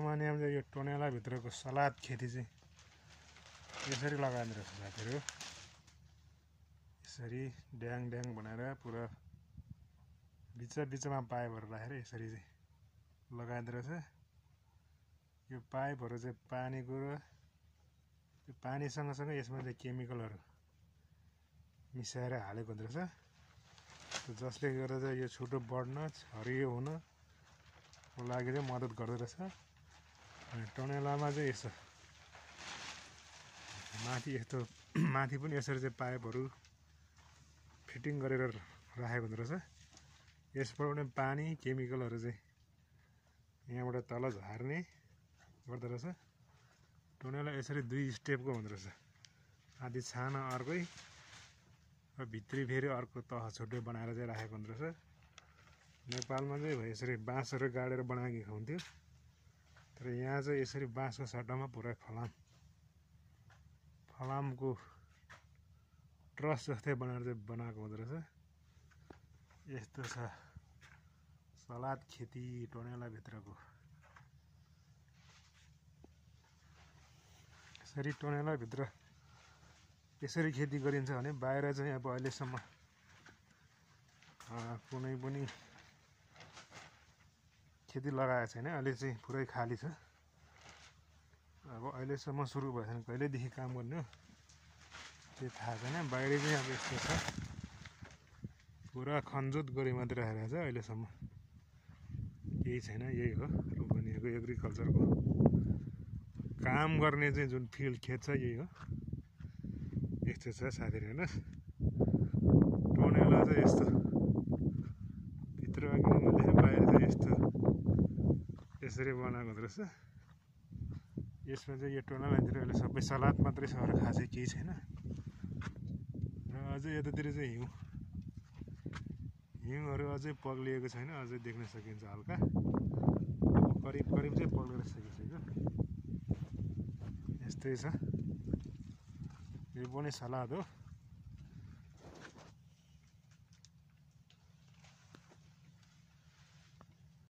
सामान्यमा चाहिँ यो टोनेला भित्रको सलाद खेती चाहिँ यसरी लगाइँदो रहेछ साथीहरू। यसरी ड्याङ ड्याङ बनाएर पुरा बिचमा पाइपहरू राखेर यसरी चाहिँ लगाइँदो रहेछ। यो पाइपहरू चाहिँ पानीको र त्यो पानी सँगसँगै यसमा चाहिँ केमिकलहरू मिसाएर हालेको हुँदो रहेछ, जसले गर्दा चाहिँ यो छिटो बढ्न हरियो हुनको लागि चाहिँ मद्दत गर्दो रहेछ। अनि टनेलामा चाहिँ यसो माथि यस्तो माथि पनि यसरी चाहिँ पाइपहरू फिटिङ गरेर राखेको हुँदो रहेछ। यसबाट पनि पानी केमिकलहरू चाहिँ यहाँबाट तल झार्ने गर्दो रहेछ। टनेला यसरी 2 स्टेपको हुँदो रहेछ, आधी छाना अर्कै र भित्री फेरि अर्को तह छुट्टै बनाएर चाहिँ राखेको हुँदो रहेछ। नेपालमा चाहिँ यसरी बाँसहरू गाडेर बनाएको हुन्थ्यो, तर यहाँ चाहिँ यसरी बाँसको सट्टामा पुरै फलामको ट्रस जस्तै बनाएर चाहिँ बनाएको हुँदो रहेछ। यस्तो छ सलाद खेती टनेला भित्रको। यसरी टनेला भित्र यसरी खेती गरिन्छ भने बाहिर चाहिँ अब अहिलेसम्म कुनै पनि खेती लगाएको छैन। अहिले चाहिँ पुरै खाली छ। अब अहिलेसम्म सुरु भयो भने कहिलेदेखि काम गर्ने हो त्यो थाहा छैन। बाहिर चाहिँ अब यस्तो छ, पुरा खनजोत गरी मात्रै राखेको छ। अहिलेसम्म केही छैन। यही हो रोपनीको एग्रिकल्चरको काम गर्ने चाहिँ जुन फिल्ड खेत छ यही हो। यस्तो छ साथीहरू, हेर्नुहोस् टनेला चाहिँ यस्तो भित्र मैले बाहिर चाहिँ यस्तो यसरी बनाएको हुँदो रहेछ। यसमा चाहिँ यो टनेलातिर अहिले सबै सलाद मात्रै छ, अरू खासै केही छैन। र अझै यतातिर चाहिँ हिउँहरू अझै पग्लिएको छैन, अझै देख्न सकिन्छ हल्का। करिब चाहिँ पग्लेर सकिसक्यो। यस्तै छ, यो पनि सलाद हो।